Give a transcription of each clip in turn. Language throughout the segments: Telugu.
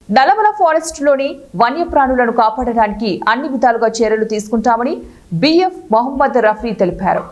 నల్లమల ఫారెస్ట్ లోని వన్యప్రాణులను కాపాడడానికి అన్ని విధాలుగా చర్యలు తీసుకుంటామని బిఎఫ్ మొహమ్మద్ రఫీ తెలిపారు.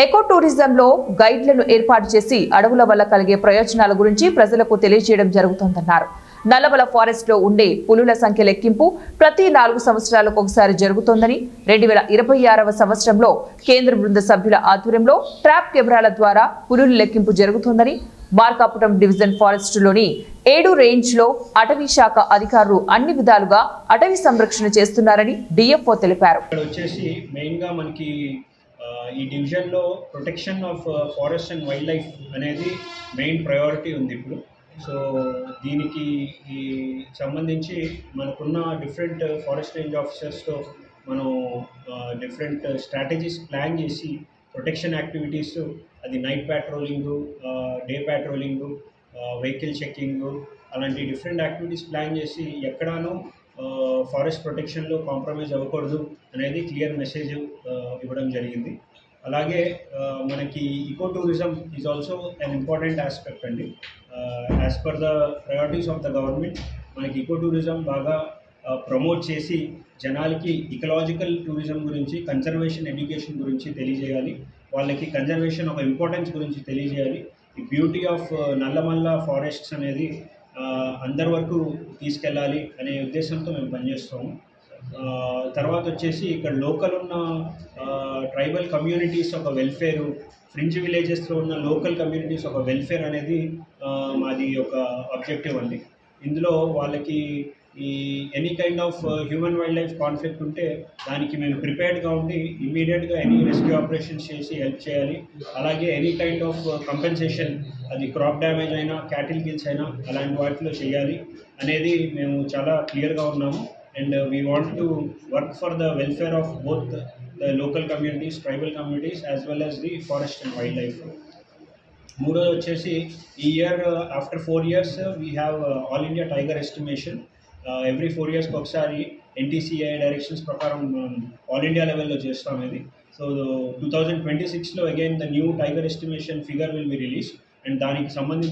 ఎకో టూరిజంలో గైడ్లను ఏర్పాటు చేసి అడవుల వల్ల కలిగే ప్రయోజనాల గురించి ప్రజలకు తెలియజేయడం జరుగుతోందన్నారు. నల్లమల ఫారెస్ట్ లో ఉండే పులుల సంఖ్య లెక్కింపు ప్రతి 4 సంవత్సరాలకు ఒకసారి జరుగుతోందని 2026వ సంవత్సరంలో కేంద్ర బృంద సభ్యుల ఆధ్వర్యంలో ట్రాప్ కెమెరాల ద్వారా పులుల లెక్కింపు జరుగుతోందని మార్కాపురం డివిజన్ ఫారెస్ట్ లోని 7 రేంజ్ లో అటవీ శాఖ అధికారులు అన్ని విధాలుగా అటవీ సంరక్షణ చేస్తున్నారని డిఎఫ్ఓ తెలిపారు. ఈ డివిజన్ లో protection of forest and wild life అనేది మెయిన్ ప్రయారిటీ ఉంది ఇప్పుడు. సో దీనికి సంబంధించి మనకున్న డిఫరెంట్ ఫారెస్ట్ రేంజ్ ఆఫీసర్స్తో మనం డిఫరెంట్ స్ట్రాటజీస్ ప్లాన్ చేసి ప్రొటెక్షన్ యాక్టివిటీస్, అది నైట్ ప్యాట్రోలింగు, డే ప్యాట్రోలింగు, వెహికల్ చెక్కింగు, అలాంటి డిఫరెంట్ యాక్టివిటీస్ ప్లాన్ చేసి ఎక్కడానూ ఫారెస్ట్ ప్రొటెక్షన్లో కాంప్రమైజ్ అవ్వకూడదు అనేది క్లియర్ మెసేజ్ ఇవ్వడం జరిగింది. అలాగే మనకి eco tourism is also an important aspect అండి. As per the priorities of the government మనకి ఈకో టూరిజం బాగా ప్రమోట్ చేసి జనాలకి ఇకలాజికల్ టూరిజం గురించి, కన్జర్వేషన్ ఎడ్యుకేషన్ గురించి తెలియజేయాలి. వాళ్ళకి కన్జర్వేషన్ ఒక ఇంపార్టెన్స్ గురించి తెలియజేయాలి. ఈ బ్యూటీ ఆఫ్ నల్లమల్ల ఫారెస్ట్స్ అనేది అందరి వరకు తీసుకెళ్ళాలి అనే ఉద్దేశంతో మేము పనిచేస్తాము. తర్వాత వచ్చేసి ఇక్కడ లోకల్ ఉన్న ట్రైబల్ కమ్యూనిటీస్ ఒక వెల్ఫేరు, ఫ్రింజ్ విలేజెస్లో ఉన్న లోకల్ కమ్యూనిటీస్ ఒక వెల్ఫేర్ అనేది మాది ఒక ఆబ్జెక్టివ్ అండి. ఇందులో వాళ్ళకి ఈ any kind of human wild life conflict ఉంటే దానికి మేము ప్రిపేర్డ్గా ఉండి ఇమీడియట్గా ఎనీ రెస్క్యూ ఆపరేషన్స్ చేసి హెల్ప్ చేయాలి. అలాగే ఎనీ కైండ్ ఆఫ్ కంపెన్సేషన్, అది క్రాప్ డ్యామేజ్ అయినా, క్యాటిల్ కిల్స్ అయినా అలాంటి వాటిలో చేయాలి అనేది మేము చాలా క్లియర్గా ఉన్నాము. And we want to work for the welfare of both the local communities, tribal communities, as well as the forest and wild life. మూడోది వచ్చేసి ఈ year after 4 years we have all India tiger estimation. Every 4 yearsకి ఒకసారి ఎన్టీసీఐ డైరెక్షన్స్ ప్రకారం ఆల్ ఇండియా లెవెల్లో చేస్తాం ఇది. సో 2026లో again the new tiger estimation figure will be release. And దానికి సంబంధించి